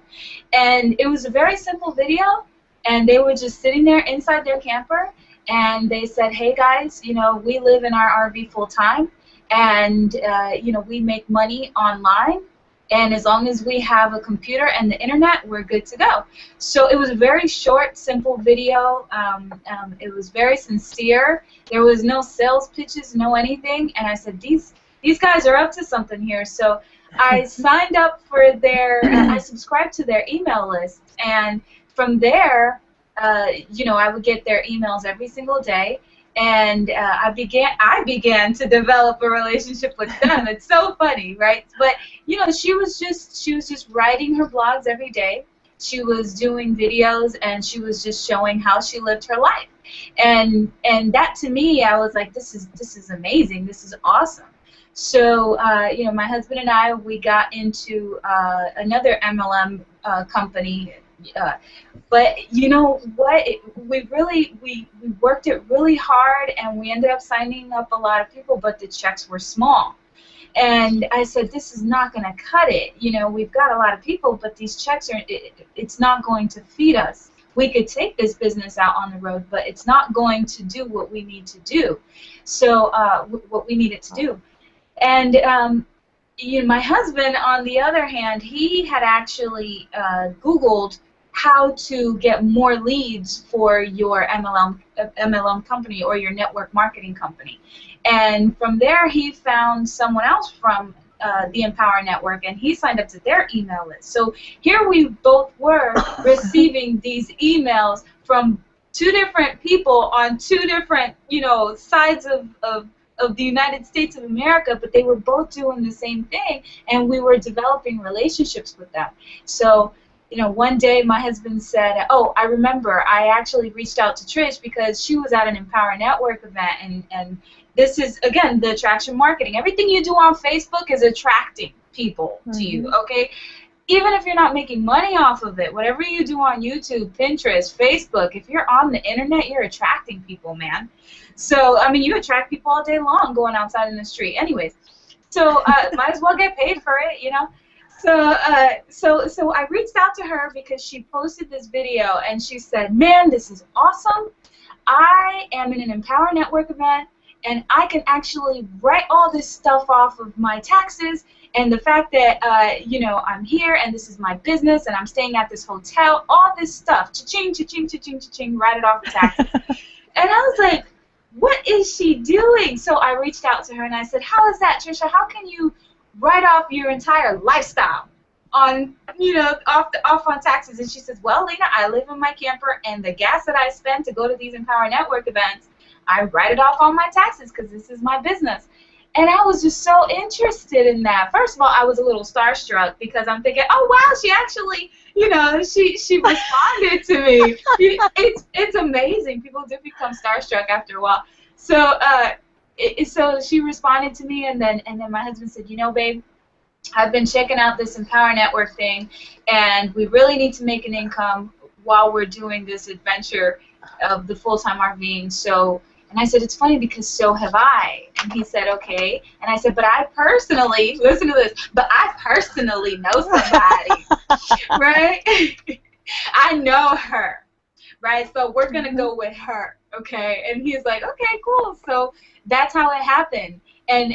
And it was a very simple video, and they were just sitting there inside their camper, and they said, hey guys, we live in our RV full time. And, we make money online, and as long as we have a computer and the internet, we're good to go. So it was a very short, simple video. It was very sincere. There was no sales pitches, no anything. And I said, these guys are up to something here. So I signed up for I subscribed to their email list. And from there, I would get their emails every single day. And I began to develop a relationship with them. It's so funny, right? But she was just writing her blogs every day. She was doing videos, and she was just showing how she lived her life. And that, to me, I was like, this is amazing. This is awesome. So my husband and I, we got into another MLM company. But you know what? We worked it really hard, and we ended up signing up a lot of people, but the checks were small. And I said, this is not going to cut it. We've got a lot of people, but these checks it's not going to feed us. We could take this business out on the road, but it's not going to do what we need to do. So what we need it to do. And my husband, on the other hand, he had actually Googled how to get more leads for your MLM company or your network marketing company. And from there, he found someone else from the Empower Network, and he signed up to their email list. So here we both were receiving these emails from two different people on two different, sides of the United States of America, but they were both doing the same thing, and we were developing relationships with them. So one day my husband said, oh, I remember, I actually reached out to Trish because she was at an Empower Network event, and this is, again, the attraction marketing. Everything you do on Facebook is attracting people to you, okay? Even if you're not making money off of it, whatever you do on YouTube, Pinterest, Facebook, if you're on the internet, you're attracting people, man. So, I mean, you attract people all day long going outside in the street. Anyways, so might as well get paid for it, So I reached out to her because she posted this video, and she said, man, this is awesome. I am in an Empower Network event, and I can actually write all this stuff off of my taxes, and the fact that, I'm here, and this is my business, and I'm staying at this hotel, all this stuff, cha-ching, cha-ching, cha-ching, cha-ching, write it off the taxes. And I was like, what is she doing? So I reached out to her, and I said, how is that, Trisha? How can you write off your entire lifestyle on, off on taxes? And she says, well, Lena, I live in my camper, and the gas that I spend to go to these Empower Network events, I write it off on my taxes because this is my business. And I was just so interested in that. First of all, I was a little starstruck because I'm thinking, oh, wow, she actually, she responded to me. It's amazing. People do become starstruck after a while. So so she responded to me, and then my husband said, babe, I've been checking out this Empower Network thing, and we really need to make an income while we're doing this adventure of the full-time RVing. So, and I said, it's funny because so have I. And he said, okay. And I said, but I personally, listen to this, but I personally know somebody, right? I know her, right? So we're going to go with her, okay? And he's like, okay, cool. So that's how it happened. And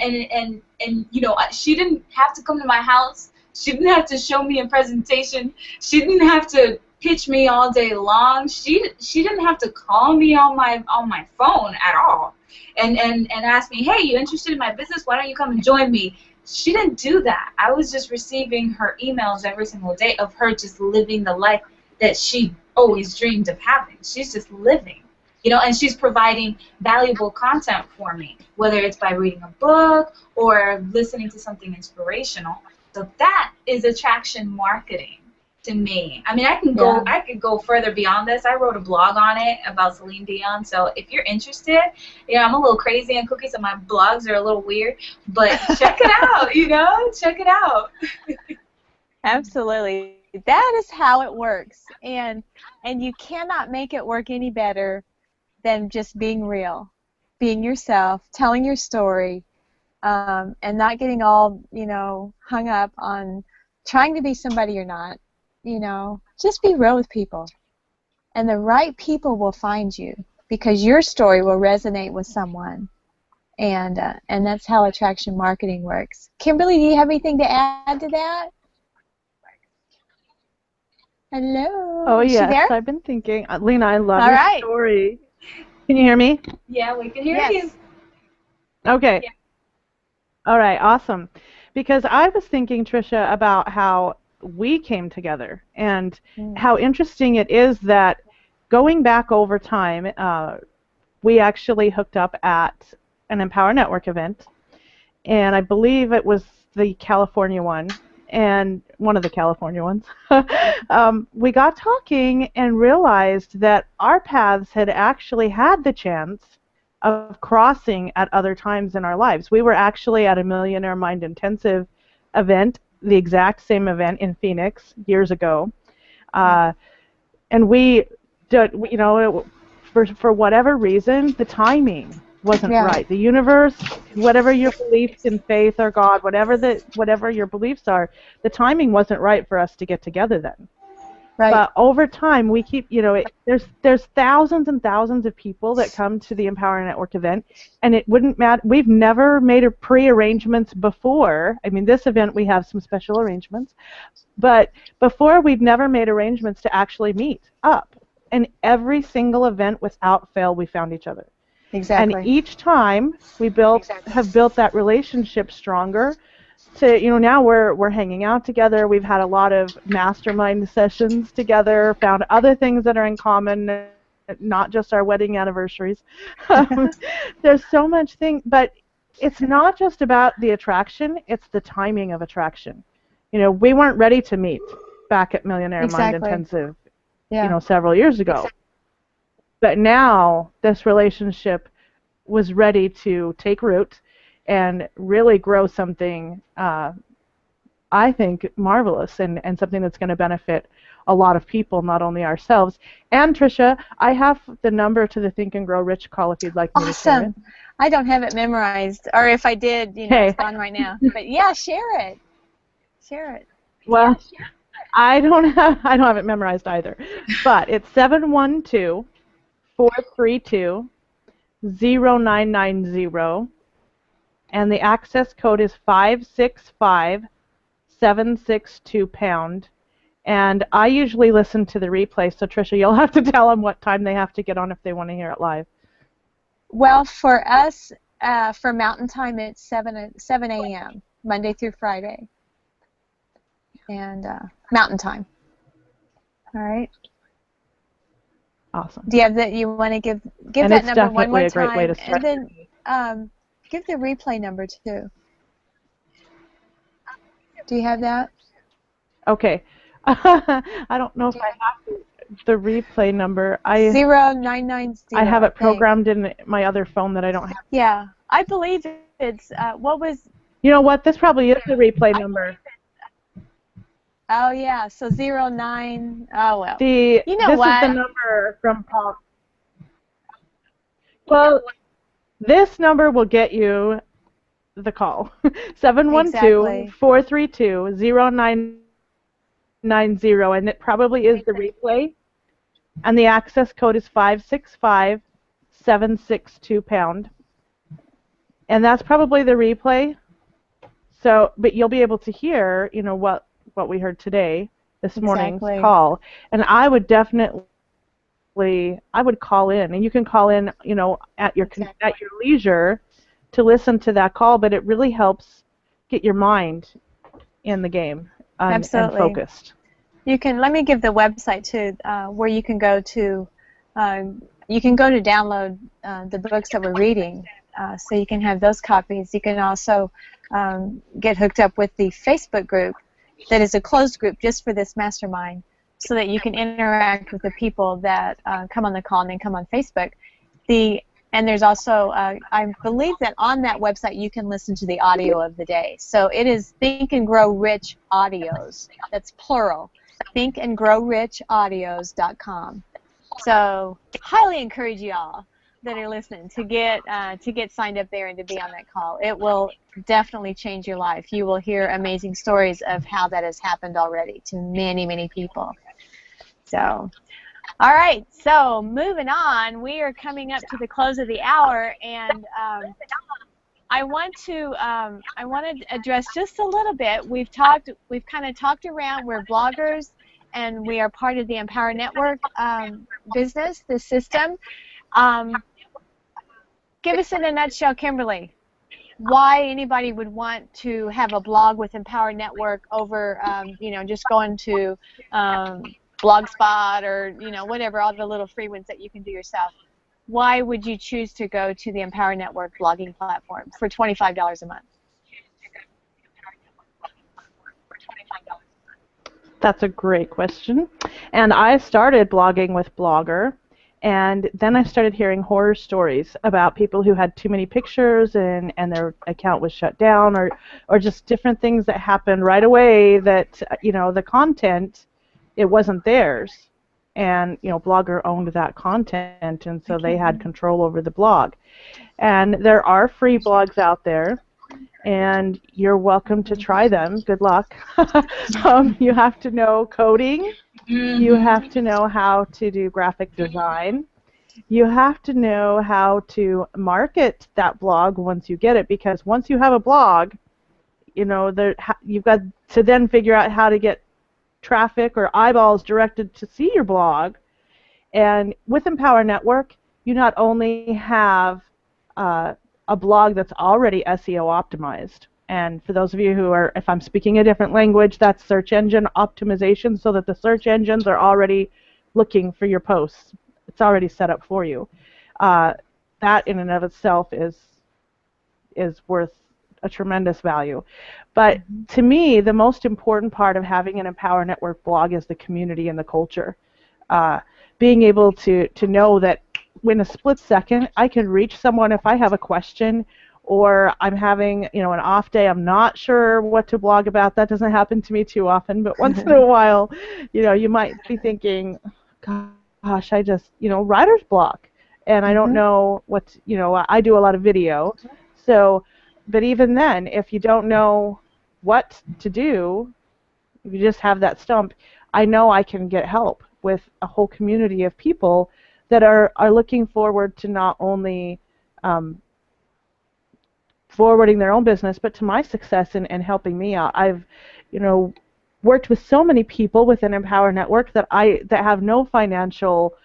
she didn't have to come to my house. She didn't have to show me a presentation. She didn't have to pitch me all day long. She didn't have to call me on my phone at all and ask me, hey, you interested in my business? Why don't you come and join me? She didn't do that. I was just receiving her emails every single day of her just living the life that she always dreamed of having. She's just living, and she's providing valuable content for me, whether it's by reading a book or listening to something inspirational. So that is attraction marketing to me. I mean, I could go further beyond this. I wrote a blog on it about Celine Dion. So if you're interested, I'm a little crazy on cookies, and my blogs are a little weird, but check it out. Check it out. Absolutely, that is how it works, and you cannot make it work any better than just being real, being yourself, telling your story, and not getting all hung up on trying to be somebody you're not. Just be real with people, and the right people will find you because your story will resonate with someone, and that's how attraction marketing works. Kimberly, do you have anything to add to that? Hello. Oh, Is yes, she there? I've been thinking. Lena, I love your story. Can you hear me? Yeah, we can hear you. Okay. Yeah. All right, awesome. Because I was thinking, Trisha, about how we came together and how interesting it is that going back over time, we actually hooked up at an Empower Network event, and I believe it was the California one, and one of the California ones. We got talking and realized that our paths had actually had the chance of crossing at other times in our lives. We were actually at a Millionaire Mind Intensive event, the exact same event in Phoenix years ago, and we did, for whatever reason, the timing wasn't right. The universe, whatever your beliefs in faith or God, whatever your beliefs are, the timing wasn't right for us to get together then. Right. But over time, we keep, there's thousands and thousands of people that come to the Empower Network event, and it wouldn't matter. We've never made a pre-arrangements before. I mean, this event we have some special arrangements, but before we've never made arrangements to actually meet up. And every single event, without fail, we found each other. Exactly. And each time we have built that relationship stronger. To now we're hanging out together. We've had a lot of mastermind sessions together. Found other things that are in common, not just our wedding anniversaries. There's so much but it's not just about the attraction. It's the timing of attraction. We weren't ready to meet. back at Millionaire Mind Exactly. Intensive, Yeah. several years ago. But now this relationship was ready to take root and really grow something, I think, marvelous and something that's going to benefit a lot of people, not only ourselves. And Tricia, I have the number to the Think and Grow Rich call if you'd like me to share it. Awesome. I don't have it memorized, or if I did, it's gone right now. But yeah, share it. Share it. Well, I don't have it memorized either. But it's 712-432-0990, and the access code is 565762#. And I usually listen to the replay, so Tricia, you'll have to tell them what time they have to get on if they want to hear it live. Well, for us, for Mountain Time, it's 7 a.m., Monday through Friday. And Mountain Time. All right. Awesome. Do you have that? You want to give and that number one more time? And it's definitely a great way to start. And then give the replay number too. Do you have that? Okay. I don't know if I have the replay number. 0990. I have it programmed in my other phone that I don't have. Yeah, I believe it's what was. You know what? This probably is the replay number. Oh yeah, so 09. Oh well. This what? is the number from Paul. Well, this number will get you the call. 712-432-0990, and it probably is the replay. And the access code is 565762#. And that's probably the replay. So, but you'll be able to hear, what we heard today, this morning's call. And I would definitely, call in, and you can call in, at your leisure to listen to that call. But it really helps get your mind in the game and focused. You can. Let me give the website too, where you can go to. You can go to download the books that we're reading, so you can have those copies. You can also get hooked up with the Facebook group that is a closed group just for this mastermind, so that you can interact with the people that come on the call and then come on Facebook. And there's also, I believe that on that website you can listen to the audio of the day. So it is Think and Grow Rich Audios. That's plural. thinkandgrowrichaudios.com. So highly encourage you all that are listening to get signed up there and to be on that call. It will definitely change your life. You will hear amazing stories of how that has happened already to many, many people. So, all right. So moving on, we are coming up to the close of the hour, and I want to address just a little bit. We've kind of talked around. We're bloggers, and we are part of the Empower Network business, the system. Give us in a nutshell, Kimberly, why anybody would want to have a blog with Empower Network over, just going to Blogspot or, whatever, all the little free ones that you can do yourself. Why would you choose to go to the Empower Network blogging platform for $25 a month? That's a great question. And I started blogging with Blogger, and then I started hearing horror stories about people who had too many pictures and their account was shut down, or just different things that happened right away that, the content, it wasn't theirs. And, Blogger owned that content, and so they had control over the blog. And there are free blogs out there, and you're welcome to try them. Good luck. You have to know coding. Mm-hmm. You have to know how to do graphic design. You have to know how to market that blog once you get it, because once you have a blog, you've got to then figure out how to get traffic or eyeballs directed to see your blog. And with Empower Network, you not only have a blog that's already SEO optimized. And for those of you who are, if I'm speaking a different language, that's search engine optimization, so that the search engines are already looking for your posts. It's already set up for you. That in and of itself is worth a tremendous value. But to me, the most important part of having an Empower Network blog is the community and the culture. Being able to know that in a split second, I can reach someone if I have a question, or I'm having, an off day, I'm not sure what to blog about. That doesn't happen to me too often, but once in a while, you might be thinking, gosh, I just, writer's block, and I don't know what, I do a lot of video, so, but even then, if you don't know what to do, if you just have that stump, I know I can get help with a whole community of people that are looking forward to not only forwarding their own business, but to my success and helping me out. I've, worked with so many people within Empower Network that have no financial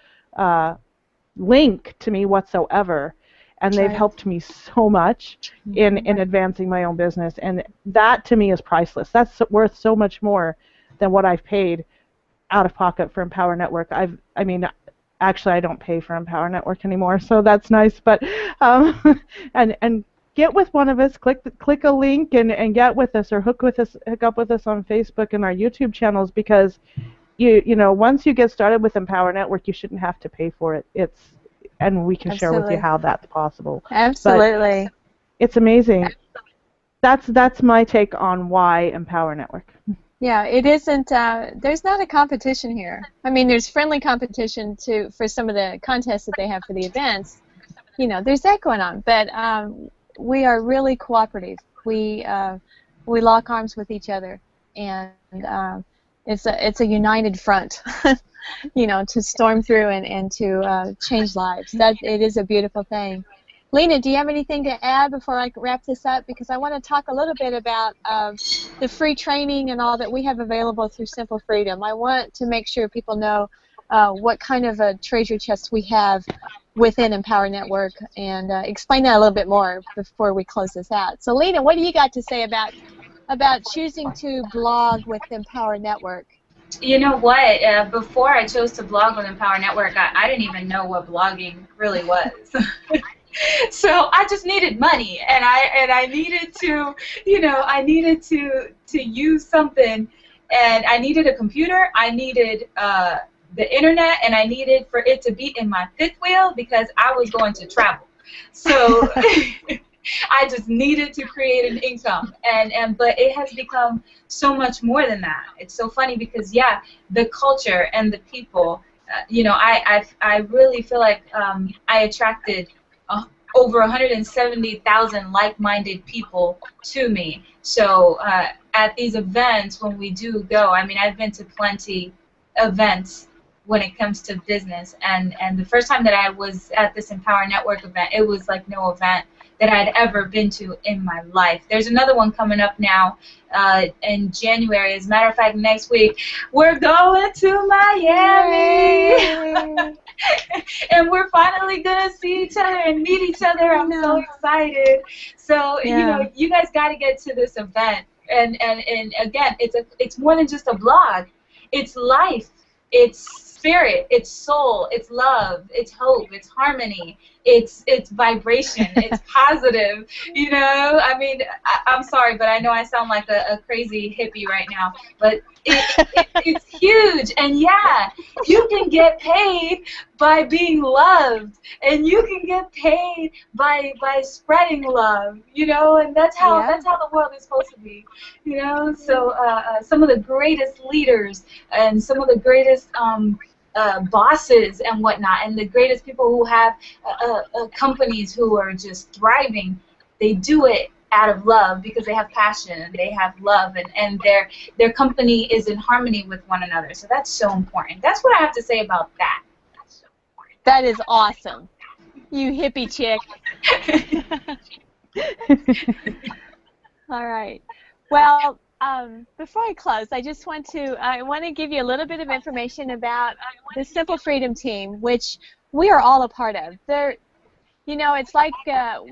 link to me whatsoever, and they've helped me so much in advancing my own business, and that to me is priceless. That's worth so much more than what I've paid out of pocket for Empower Network. Actually, I don't pay for Empower Network anymore, so that's nice. But and get with one of us. Click a link and get with us, or hook up with us on Facebook and our YouTube channels, because once you get started with Empower Network, you shouldn't have to pay for it. And we can share with you how that's possible. Absolutely. But it's amazing. That's my take on why Empower Network. Yeah, it isn't. There's not a competition here. I mean, there's friendly competition for some of the contests that they have for the events. There's that going on. But we are really cooperative. We lock arms with each other, and it's a united front. To storm through and to change lives. That it is a beautiful thing. Lena, do you have anything to add before I wrap this up? Because I want to talk a little bit about the free training and all that we have available through Simple Freedom. I want to make sure people know what kind of a treasure chest we have within Empower Network, and explain that a little bit more before we close this out. So, Lena, what do you got to say about choosing to blog with Empower Network? You know what? Before I chose to blog with Empower Network, I didn't even know what blogging really was. So I just needed money, and I needed to, I needed to use something, and I needed a computer. I needed the internet, and I needed for it to be in my fifth wheel because I was going to travel. So I just needed to create an income, but it has become so much more than that. It's so funny because the culture and the people, I really feel like I attracted over 170,000 like-minded people to me. So at these events, when we do go, I've been to plenty events when it comes to business, and the first time that I was at this Empower Network event, it was like no event that I'd ever been to in my life. There's another one coming up now in January. As a matter of fact, next week we're going to Miami. And we're finally going to see each other and meet each other. I'm so excited. So, you guys got to get to this event. And again, it's more than just a blog. It's life. It's spirit, it's soul, it's love, it's hope, it's harmony, it's vibration, it's positive. I'm sorry, but I know I sound like a crazy hippie right now, but it's huge. And you can get paid by being loved, and you can get paid by spreading love, and that's how the world is supposed to be, So some of the greatest leaders and some of the greatest bosses and whatnot, and the greatest people who have companies who are just thriving, they do it out of love because they have passion and they have love, and their company is in harmony with one another. So that's so important. That's what I have to say about that. That is awesome. You hippie chick. All right. Well, before I close, I want to give you a little bit of information about the Simple Freedom team, which we are all a part of. It's like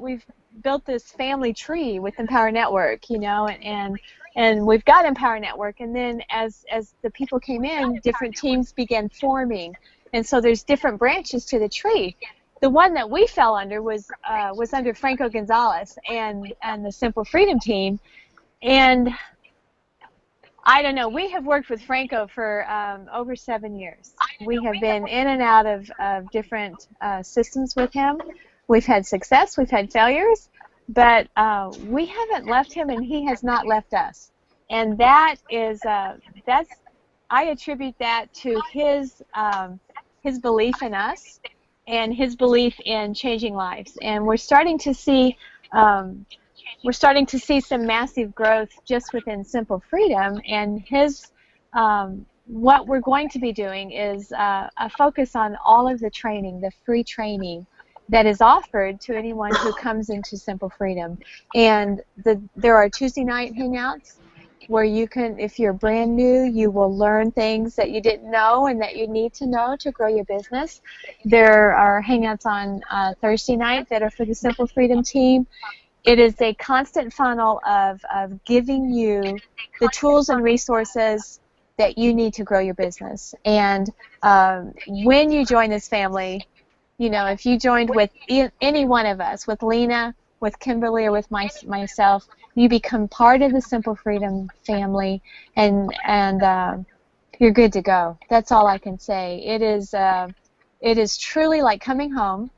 we've built this family tree with Empower Network, and we've got Empower Network, and then as the people came in, different teams began forming, and so there's different branches to the tree. the one that we fell under was under Franco Gonzalez and the Simple Freedom team. And I don't know, we have worked with Franco for over 7 years. We have been in and out of different systems with him. We've had success, we've had failures, but we haven't left him and he has not left us. And that is, I attribute that to his belief in us and his belief in changing lives. And we're starting to see some massive growth just within Simple Freedom. And his what we're going to be doing is a focus on all of the training, the free training that is offered to anyone who comes into Simple Freedom. And there are Tuesday night hangouts where you can, if you're brand new, you will learn things that you didn't know and that you need to know to grow your business. There are hangouts on Thursday night that are for the Simple Freedom team. It is a constant funnel of giving you the tools and resources that you need to grow your business. And when you join this family, you know, if you joined with any one of us, with Lena, with Kimberly, or with myself, you become part of the Simple Freedom family, and you're good to go. That's all I can say. It is truly like coming home.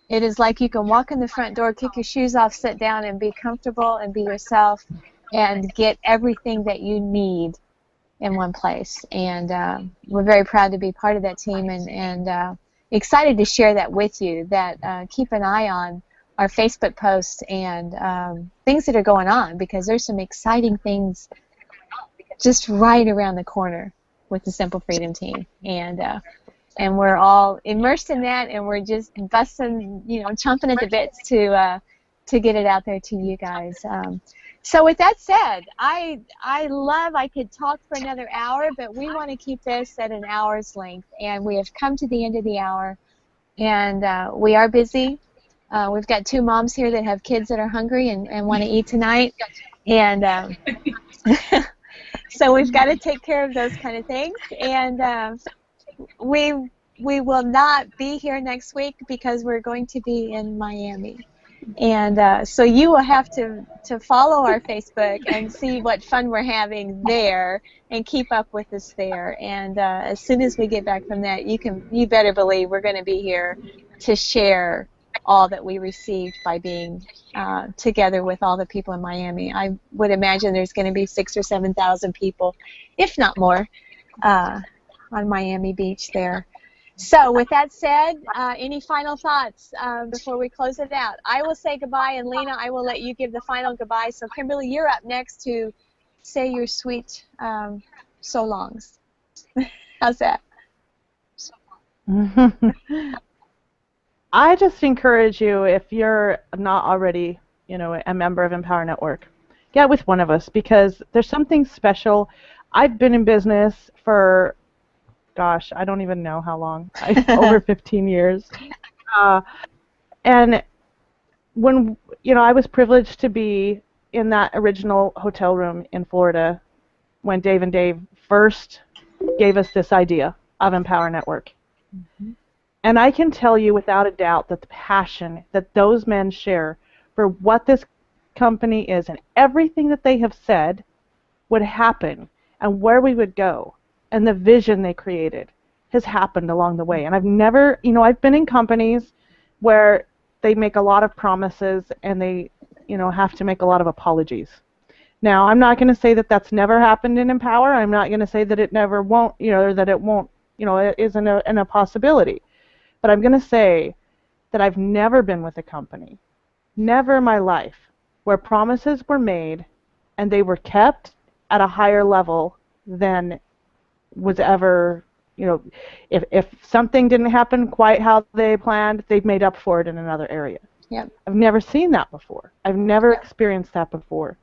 It is like you can walk in the front door, kick your shoes off, sit down, and be comfortable and be yourself and get everything that you need in one place. And we're very proud to be part of that team and excited to share that with you, that keep an eye on our Facebook posts and things that are going on, because there's some exciting things just right around the corner with the Simple Freedom team. And we're all immersed in that, and we're just busting, you know, chomping at the bits to get it out there to you guys. So with that said, I could talk for another hour, but we want to keep this at an hour's length, and we have come to the end of the hour, and we are busy. We've got 2 moms here that have kids that are hungry and want to eat tonight, and so we've got to take care of those kind of things. And we will not be here next week because we're going to be in Miami. And so you will have to follow our Facebook and see what fun we're having there and keep up with us there. And as soon as we get back from that, you better believe we're going to be here to share all that we received by being together with all the people in Miami. I would imagine there's going to be 6,000 or 7,000 people, if not more, on Miami Beach there. So with that said, any final thoughts before we close it out? I will say goodbye, and Lena, I will let you give the final goodbye. So Kimberly, you're up next to say your sweet so longs. How's that? I just encourage you, if you're not already, you know, a member of Empower Network, get with one of us, because there's something special. I've been in business for, gosh, I don't even know how long, over 15 years. And when, you know, I was privileged to be in that original hotel room in Florida when Dave and Dave first gave us this idea of Empower Network. Mm-hmm. And I can tell you without a doubt that the passion that those men share for what this company is and everything that they have said would happen and where we would go and the vision they created has happened along the way. And I've never, you know, I've been in companies where they make a lot of promises and they, you know, have to make a lot of apologies. Now, I'm not going to say that that's never happened in Empower. I'm not going to say that it never won't, you know, or that it won't, you know, it isn't a possibility. But I'm going to say that I've never been with a company, never in my life, where promises were made and they were kept at a higher level than was ever, you know, if something didn't happen quite how they planned, they've made up for it in another area. Yep. I've never seen that before. I've never experienced that before.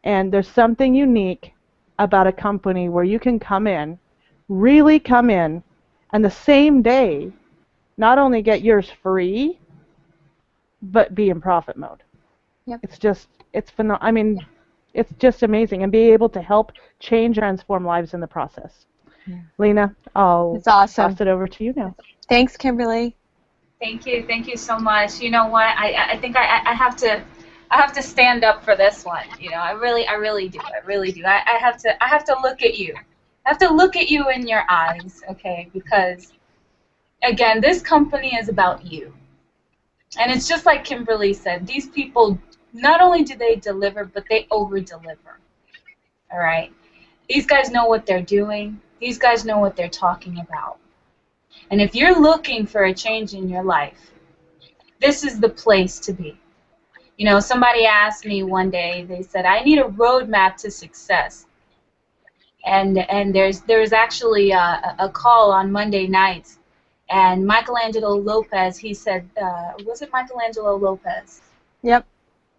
And there's something unique about a company where you can come in, really come in, and the same day not only get yours free, but be in profit mode. Yep. It's just, it's phenomenal. I mean, it's just amazing, and be able to help change, transform lives in the process. Yeah. Lena, I'll it's awesome. pass it over to you now. Thanks, Kimberly. Thank you so much. You know what? I think I have to stand up for this one. You know, I really do. I really do. I have to look at you. I have to look at you in your eyes, okay? Because again, this company is about you. And it's just like Kimberly said, these people, not only do they deliver, but they over-deliver. All right? These guys know what they're doing. These guys know what they're talking about. And if you're looking for a change in your life, this is the place to be. You know, somebody asked me one day, they said, I need a roadmap to success. And there's actually a call on Monday nights. And Michelangelo Lopez, he said, was it Michelangelo Lopez? Yep.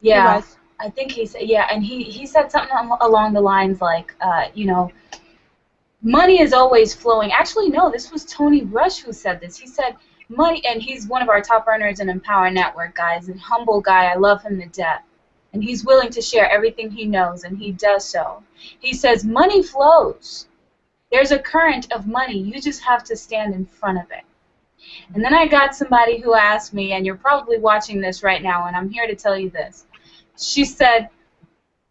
Yeah, I think he said, yeah, and he said something along the lines like, you know, money is always flowing. Actually, no, this was Tony Rush who said this. He said, money, and he's one of our top earners in Empower Network, guys, and humble guy. I love him to death. And he's willing to share everything he knows, and he does so. He says, money flows. There's a current of money. You just have to stand in front of it. And then I got somebody who asked me, and you're probably watching this right now, and I'm here to tell you this. She said,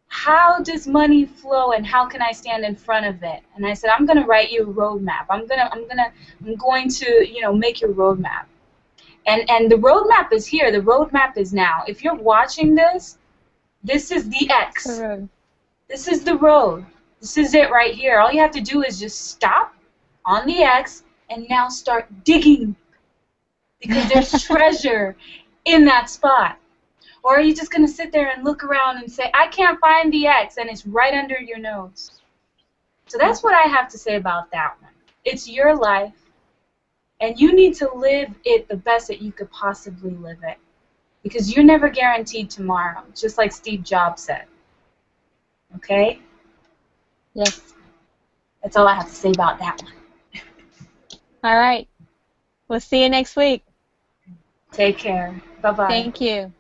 how does money flow and how can I stand in front of it? And I said, I'm going to write you a roadmap. I'm going to, you know, make your roadmap. And the roadmap is here. The roadmap is now. If you're watching this, this is the X. This is the road. This is it right here. All you have to do is just stop on the X and now start digging, because there's treasure in that spot. Or are you just going to sit there and look around and say, I can't find the X, and it's right under your nose? So that's what I have to say about that one. It's your life, and you need to live it the best that you could possibly live it, because you're never guaranteed tomorrow, just like Steve Jobs said. Okay? Yes. That's all I have to say about that one. All right. We'll see you next week. Take care. Bye-bye. Thank you.